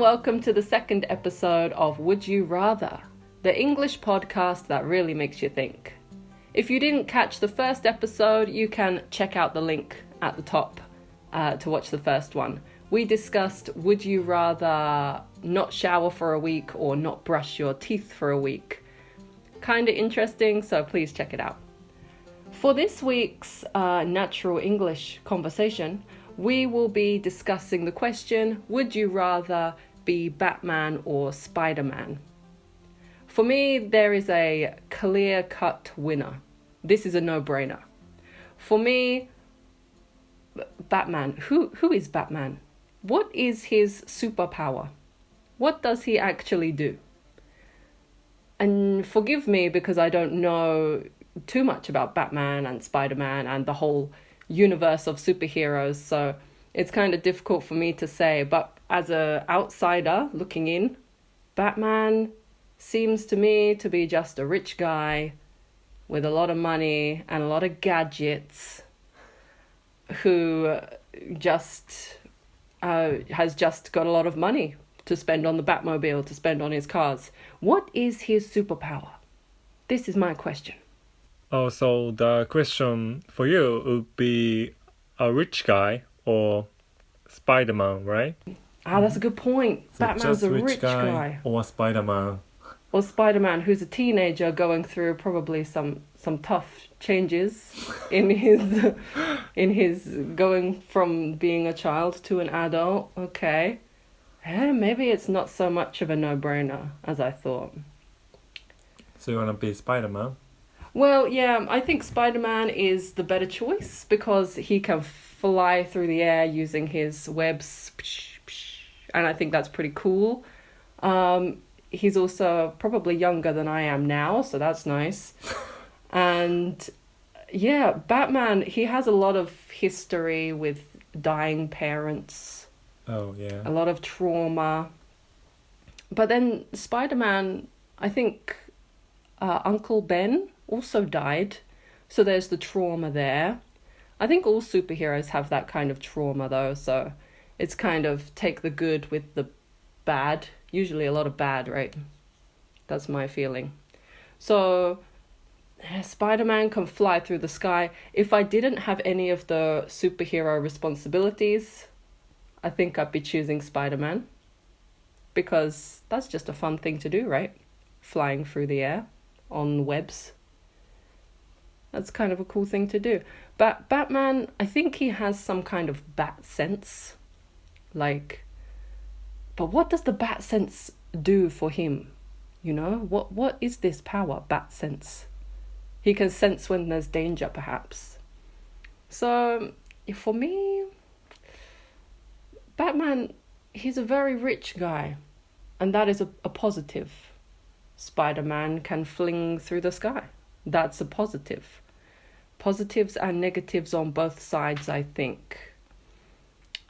welcome to the second episode of Would You Rather, the English podcast that really makes you think. If you didn't catch the first episode, you can check out the link at the top to watch the first one. We discussed would you rather not shower for a week or not brush your teeth for a week. Kind of interesting, so please check it out. For this week's natural English conversation, we will be discussing the question, would you rather be Batman or Spider-Man? For me, there is a clear-cut winner. This is a no-brainer. For me, Batman. Who is Batman? What is his superpower? What does he actually do? And forgive me because I don't know too much about Batman and Spider-Man and the whole universe of superheroes, so it's kind of difficult for me to say, but as an outsider looking in, Batman seems to me to be just a rich guy with a lot of money and a lot of gadgets who just has just got a lot of money to spend on the Batmobile, to spend on his cars. What is his superpower? This is my question. Oh, so the question for you would be a rich guy or Spider-Man, right? That's a good point. So Batman's a rich guy. Or Spider-Man. Or Spider-Man, who's a teenager going through probably some tough changes in his going from being a child to an adult. Okay. Yeah, maybe it's not so much of a no-brainer as I thought. So you want to be Spider-Man? Well, yeah, I think Spider-Man is the better choice because he can fly through the air using his webs, and I think that's pretty cool. He's also probably younger than I am now, so that's nice. And yeah, Batman, he has a lot of history with dying parents. Oh, yeah. A lot of trauma. But then Spider-Man, I think Uncle Ben also died, so there's the trauma there. I think all superheroes have that kind of trauma though, so it's kind of take the good with the bad, usually a lot of bad, right? That's my feeling. So Spider-Man can fly through the sky. If I didn't have any of the superhero responsibilities, I think I'd be choosing Spider-Man, because that's just a fun thing to do, right? Flying through the air on webs. That's kind of a cool thing to do. But Batman, I think he has some kind of bat sense. But what does the bat sense do for him? You know, what is this power, bat sense? He can sense when there's danger, perhaps. So, for me, Batman, he's a very rich guy. And that is a positive. Spider-Man can fling through the sky. That's a positive. Positives and negatives on both sides, I think.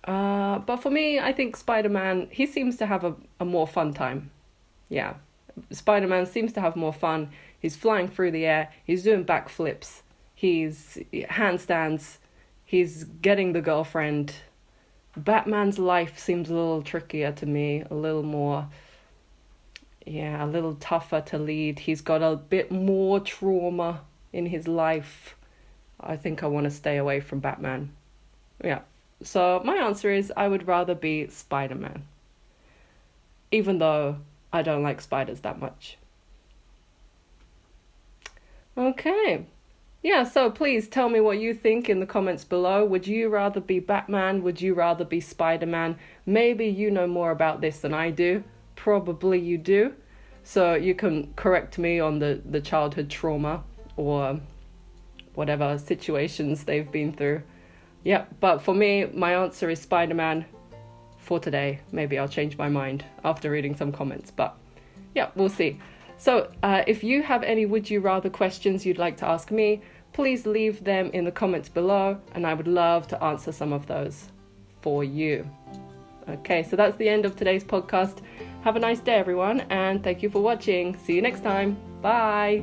But for me, I think Spider-Man, he seems to have a more fun time. Yeah. Spider-Man seems to have more fun. He's flying through the air. He's doing backflips. He's handstands. He's getting the girlfriend. Batman's life seems a little trickier to me. A little more... Yeah, a little tougher to lead. He's got a bit more trauma in his life. I think I want to stay away from Batman. Yeah. So my answer is I would rather be Spider-Man. Even though I don't like spiders that much. Okay. Yeah, so please tell me what you think in the comments below. Would you rather be Batman? Would you rather be Spider-Man? Maybe you know more about this than I do. Probably you do. So you can correct me on the childhood trauma or whatever situations they've been through. Yeah, but for me, my answer is Spider-Man for today. Maybe I'll change my mind after reading some comments, but yeah, we'll see. So if you have any would you rather questions you'd like to ask me, please leave them in the comments below, and I would love to answer some of those for you. Okay, so that's the end of today's podcast. Have a nice day, everyone, and thank you for watching. See you next time. Bye.